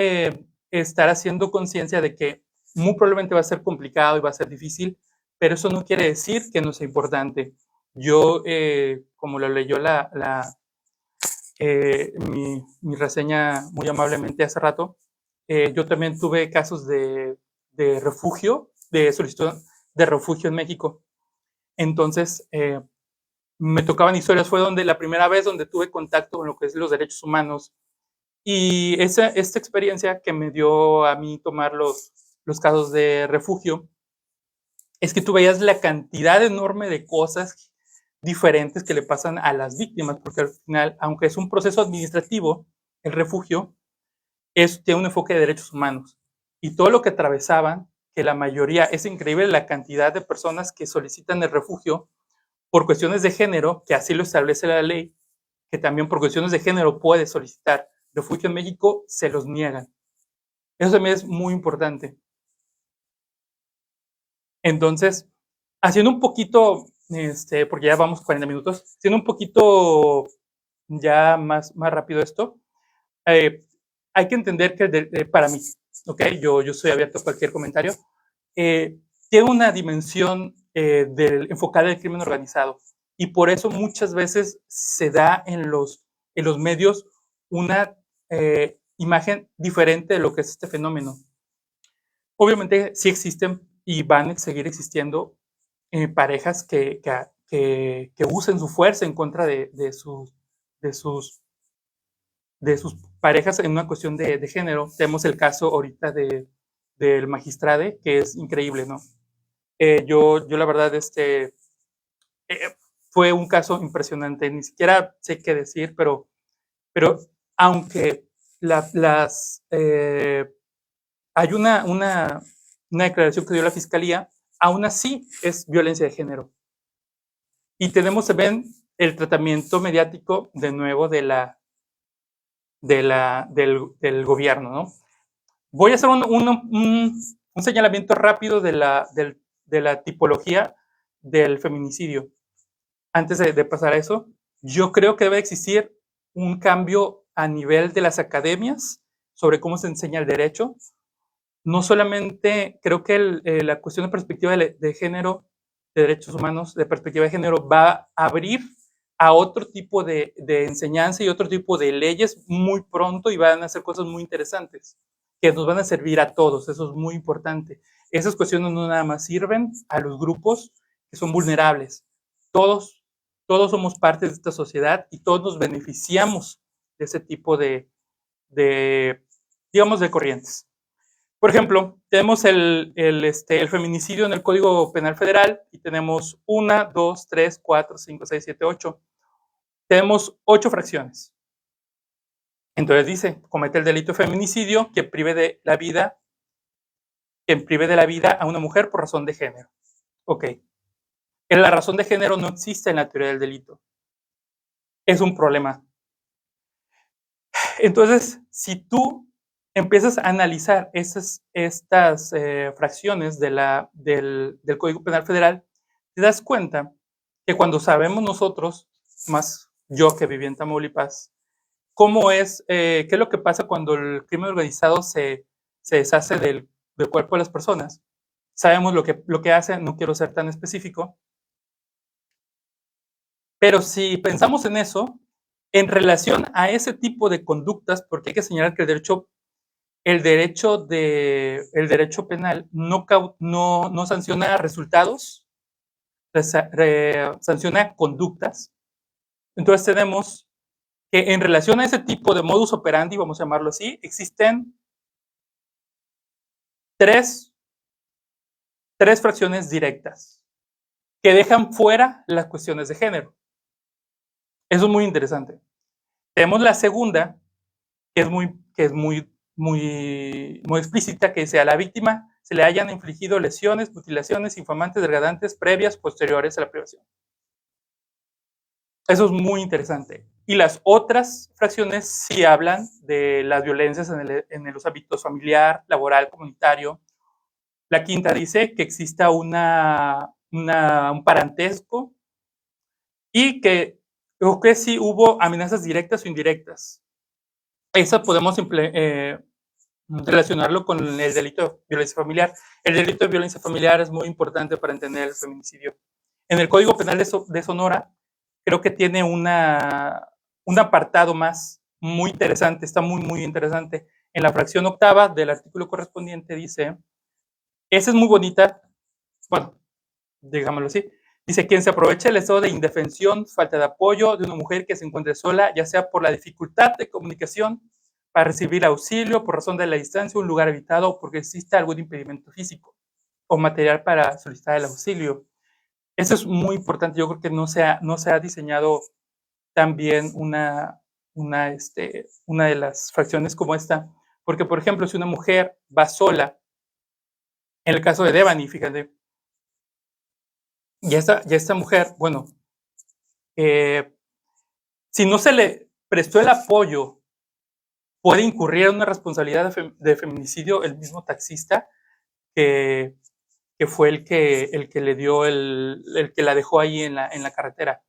estar haciendo conciencia de que muy probablemente va a ser complicado y va a ser difícil, pero eso no quiere decir que no sea importante. Yo, como lo leyó mi reseña muy amablemente hace rato, yo también tuve casos de refugio, de solicitud de refugio en México. Entonces, me tocaban historias, fue donde la primera vez donde tuve contacto con lo que es los derechos humanos. Y esta experiencia que me dio a mí tomar los casos de refugio, es que tú veías la cantidad enorme de cosas diferentes que le pasan a las víctimas, porque al final, aunque es un proceso administrativo, el refugio tiene un enfoque de derechos humanos. Y todo lo que atravesaban, que la mayoría, es increíble la cantidad de personas que solicitan el refugio por cuestiones de género, que así lo establece la ley, que también por cuestiones de género puede solicitar refugio en México, se los niegan. Eso también es muy importante. Entonces, haciendo un poquito, porque ya vamos 40 minutos, haciendo un poquito ya más rápido esto, hay que entender que para mí, ¿ok? Yo soy abierto a cualquier comentario, tiene una dimensión enfocada en el crimen organizado y por eso muchas veces se da en los medios una imagen diferente de lo que es este fenómeno. Obviamente sí existen y van a seguir existiendo parejas que usen su fuerza en contra de sus parejas en una cuestión de género. Tenemos el caso ahorita del magistrade, que es increíble, ¿no? Yo la verdad, fue un caso impresionante, ni siquiera sé qué decir, pero aunque hay una declaración que dio la fiscalía, aún así es violencia de género. Y tenemos también el tratamiento mediático, de nuevo, del gobierno, ¿no? Voy a hacer un señalamiento rápido de la tipología del feminicidio. Antes de pasar a eso, yo creo que debe existir un cambio a nivel de las academias sobre cómo se enseña el derecho. No solamente creo que la cuestión de perspectiva de género, de derechos humanos, de perspectiva de género, va a abrir a otro tipo de enseñanza y otro tipo de leyes muy pronto y van a hacer cosas muy interesantes que nos van a servir a todos. Eso es muy importante. Esas cuestiones no nada más sirven a los grupos que son vulnerables. Todos somos parte de esta sociedad y todos nos beneficiamos de ese tipo digamos, de corrientes. Por ejemplo, tenemos el feminicidio en el Código Penal Federal y tenemos 1, 2, 3, 4, 5, 6, 7, 8. Tenemos 8 fracciones. Entonces dice, comete el delito de feminicidio que prive de la vida a una mujer por razón de género. Ok. La razón de género no existe en la teoría del delito. Es un problema. Entonces, si tú empiezas a analizar estas fracciones del Código Penal Federal, te das cuenta que cuando sabemos nosotros, más yo que viví en Tamaulipas, qué es lo que pasa cuando el crimen organizado se deshace del cuerpo de las personas. Sabemos lo que hace, no quiero ser tan específico, pero si pensamos en eso, en relación a ese tipo de conductas, porque hay que señalar que el derecho penal no sanciona resultados, sanciona conductas. Entonces tenemos que en relación a ese tipo de modus operandi, vamos a llamarlo así, existen tres fracciones directas que dejan fuera las cuestiones de género. Eso es muy interesante. Tenemos la segunda, que es muy explícita, que dice: a la víctima se le hayan infligido lesiones, mutilaciones, infamantes, degradantes previas, posteriores a la privación. Eso es muy interesante. Y las otras fracciones sí hablan de las violencias en los ámbitos familiar, laboral, comunitario, La quinta dice que exista un parentesco y que sí hubo amenazas directas o indirectas. Eso podemos relacionarlo con el delito de violencia familiar. El delito de violencia familiar es muy importante para entender el feminicidio. En el Código Penal de Sonora, creo que tiene un apartado más muy interesante, está muy, muy interesante. En la fracción octava del artículo correspondiente dice, esa es muy bonita, bueno, digámoslo así, dice, quien se aprovecha del estado de indefensión, falta de apoyo de una mujer que se encuentre sola, ya sea por la dificultad de comunicación para recibir auxilio, por razón de la distancia, un lugar habitado o porque exista algún impedimento físico o material para solicitar el auxilio. Eso es muy importante. Yo creo que no se ha diseñado también una de las fracciones como esta, porque, por ejemplo, si una mujer va sola, en el caso de Devani, fíjate, y esta mujer, bueno, si no se le prestó el apoyo, puede incurrir en una responsabilidad de feminicidio el mismo taxista que fue el que le dio el que la dejó ahí en la carretera.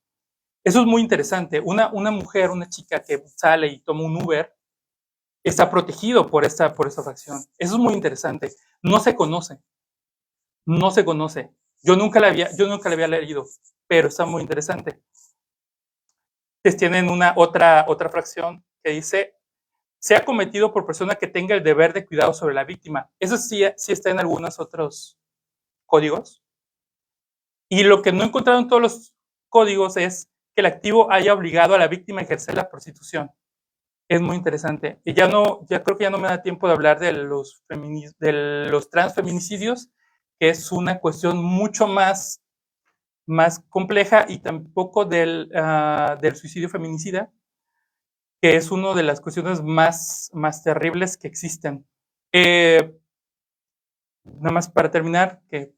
Eso es muy interesante. Una mujer, una chica que sale y toma un Uber, está protegido por esta fracción. Eso es muy interesante. No se conoce. No se conoce. Yo nunca la había leído, pero está muy interesante. Entonces tienen otra fracción que dice, sea cometido por persona que tenga el deber de cuidado sobre la víctima. Eso sí está en algunos otros códigos. Y lo que no he encontrado en todos los códigos es que el activo haya obligado a la víctima a ejercer la prostitución. Es muy interesante. Y ya creo que ya no me da tiempo de hablar de los transfeminicidios, que es una cuestión mucho más compleja, y tampoco del suicidio feminicida, que es una de las cuestiones más terribles que existen. Nada más para terminar, que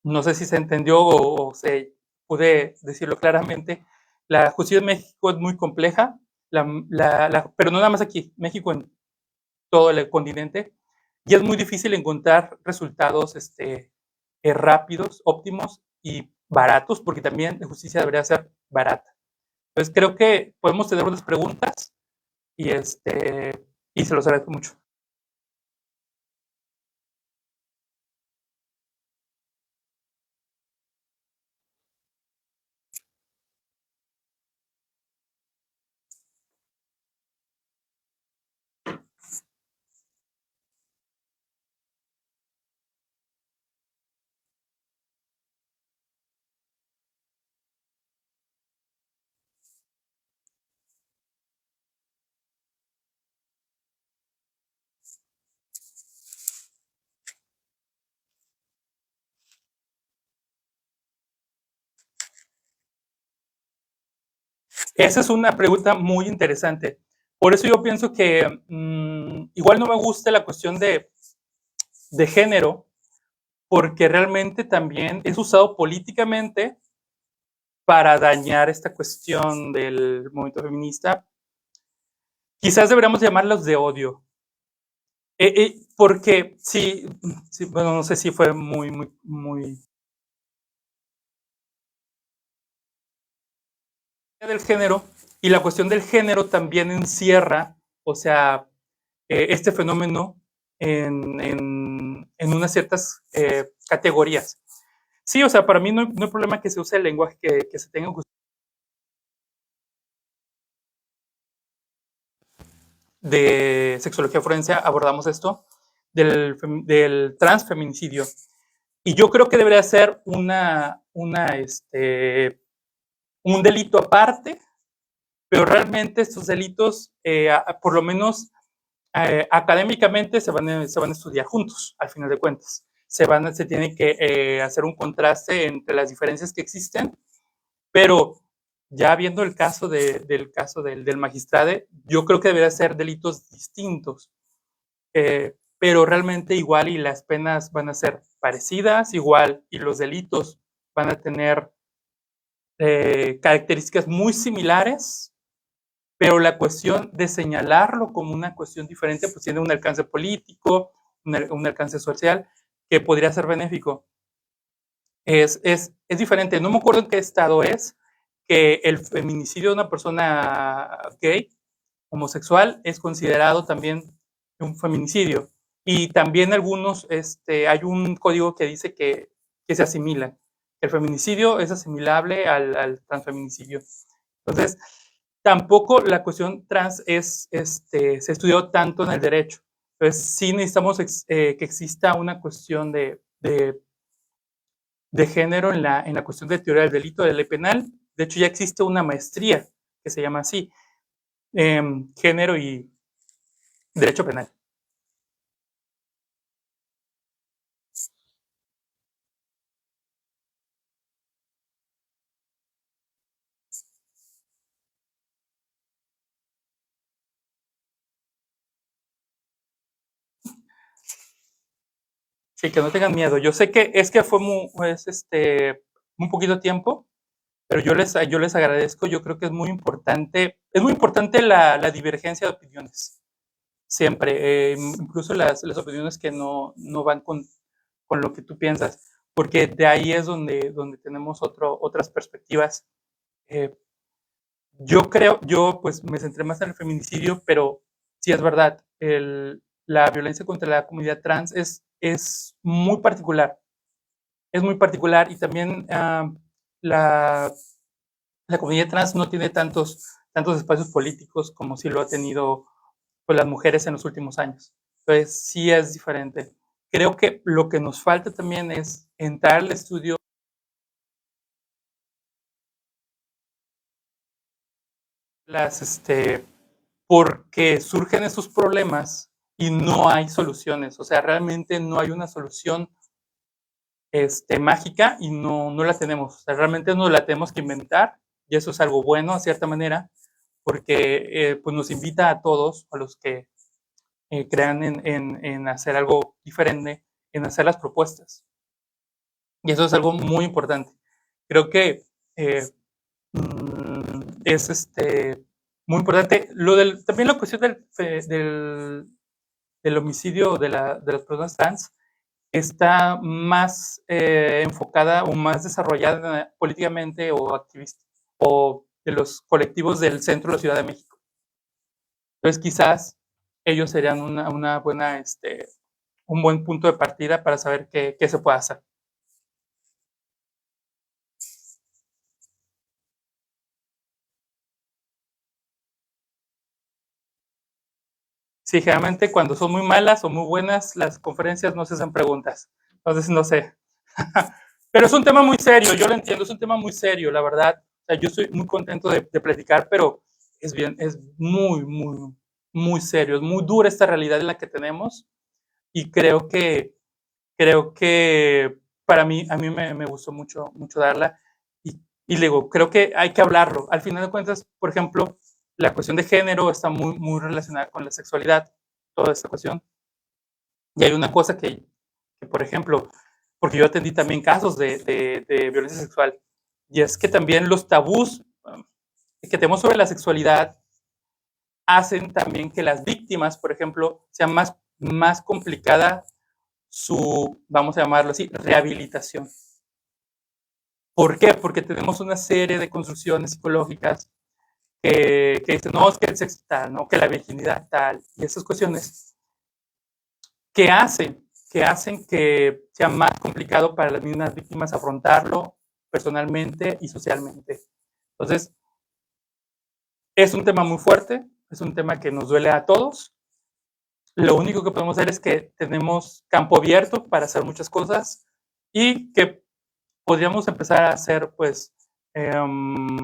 no sé si se entendió o se pude decirlo claramente, la justicia en México es muy compleja, pero no nada más aquí, México en todo el continente, y es muy difícil encontrar resultados rápidos, óptimos y baratos, porque también la justicia debería ser barata. Entonces creo que podemos tener unas preguntas y se los agradezco mucho. Esa es una pregunta muy interesante. Por eso yo pienso que igual no me gusta la cuestión de género, porque realmente también es usado políticamente para dañar esta cuestión del movimiento feminista. Quizás deberíamos llamarlos de odio. Porque sí, bueno, no sé si fue muy del género, y la cuestión del género también encierra, o sea, este fenómeno en unas ciertas categorías. Sí, o sea, para mí no hay problema que se use el lenguaje que se tenga. De sexología forense abordamos esto del transfeminicidio, y yo creo que debería ser un delito aparte, pero realmente estos delitos, por lo menos académicamente, se van a estudiar juntos, al final de cuentas. Se tiene que hacer un contraste entre las diferencias que existen, pero ya viendo el caso del magistrado, yo creo que debería ser delitos distintos, pero realmente igual, y las penas van a ser parecidas, igual, y los delitos van a tener características muy similares, pero la cuestión de señalarlo como una cuestión diferente, pues tiene un alcance político, un alcance social, que podría ser benéfico. Es diferente. No me acuerdo en qué estado es que el feminicidio de una persona gay, homosexual, es considerado también un feminicidio. Y también algunos, hay un código que dice que se asimilan. El feminicidio es asimilable al transfeminicidio. Entonces, tampoco la cuestión trans se estudió tanto en el derecho. Entonces, sí necesitamos que exista una cuestión de género en la cuestión de teoría del delito, de ley penal. De hecho, ya existe una maestría que se llama así, género y derecho penal. Sí, que no tengan miedo. Yo sé que es que fue muy poquito tiempo, pero yo les agradezco. Yo creo que es muy importante la divergencia de opiniones, siempre, incluso las opiniones que no van con lo que tú piensas, porque de ahí es donde tenemos otras perspectivas. Eh, yo pues me centré más en el feminicidio, pero sí es verdad, la violencia contra la comunidad trans es muy particular y también la, la comunidad trans no tiene tantos espacios políticos como si lo ha tenido pues, las mujeres en los últimos años. Entonces sí es diferente. Creo que lo que nos falta también es entrar al estudio las, porque surgen esos problemas y no hay soluciones. O sea, realmente no hay una solución mágica y no la tenemos. O sea, realmente no la tenemos que inventar y eso es algo bueno, a cierta manera, porque pues nos invita a todos, a los que crean en hacer algo diferente, en hacer las propuestas. Y eso es algo muy importante. Creo que eh, es muy importante. También la cuestión del homicidio de las personas trans está más enfocada o más desarrollada políticamente o activista o de los colectivos del centro de la Ciudad de México. Entonces quizás ellos serían una buena, un buen punto de partida para saber qué se puede hacer. Sí, generalmente cuando son muy malas o muy buenas, las conferencias no se hacen preguntas. Entonces, no sé. Pero es un tema muy serio, yo lo entiendo, es un tema muy serio, la verdad. O sea, yo estoy muy contento de platicar, pero es muy serio, es muy dura esta realidad en la que tenemos y creo que para mí, a mí me gustó mucho darla y le digo, creo que hay que hablarlo. Al final de cuentas, por ejemplo, la cuestión de género está muy relacionada con la sexualidad, toda esta cuestión. Y hay una cosa que por ejemplo, porque yo atendí también casos de violencia sexual, y es que también los tabús que tenemos sobre la sexualidad hacen también que las víctimas, por ejemplo, sea más complicada vamos a llamarlo así, rehabilitación. ¿Por qué? Porque tenemos una serie de construcciones psicológicas que dicen, no, es que el sexo tal, no, que la virginidad tal, y esas cuestiones que hacen que sea más complicado para las mismas víctimas afrontarlo personalmente y socialmente. Entonces, es un tema muy fuerte, es un tema que nos duele a todos. Lo único que podemos hacer es que tenemos campo abierto para hacer muchas cosas y que podríamos empezar a ser pues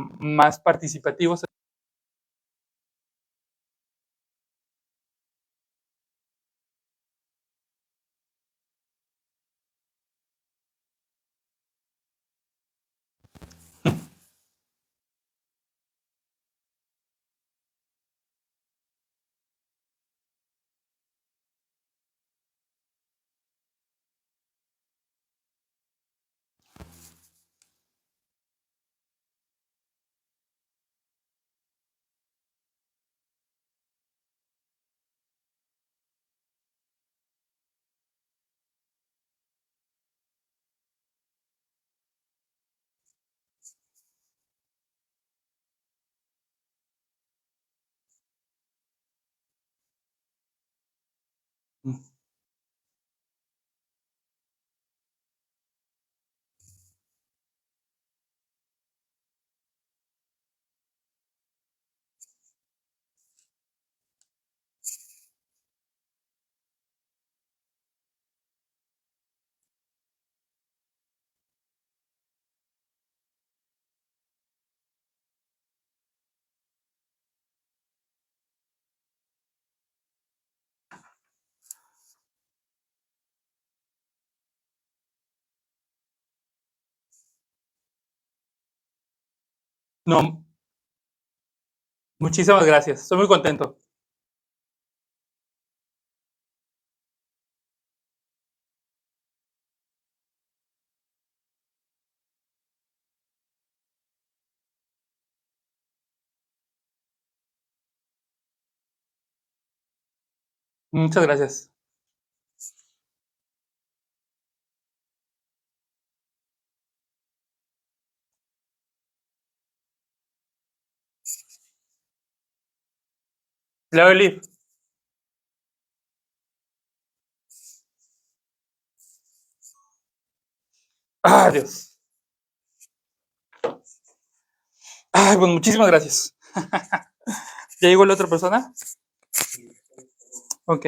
más participativos. Mm. No, muchísimas gracias. Estoy muy contento. Muchas gracias. Claro, Eli. Dios. Ay, pues muchísimas gracias. ¿Ya llegó la otra persona? Ok.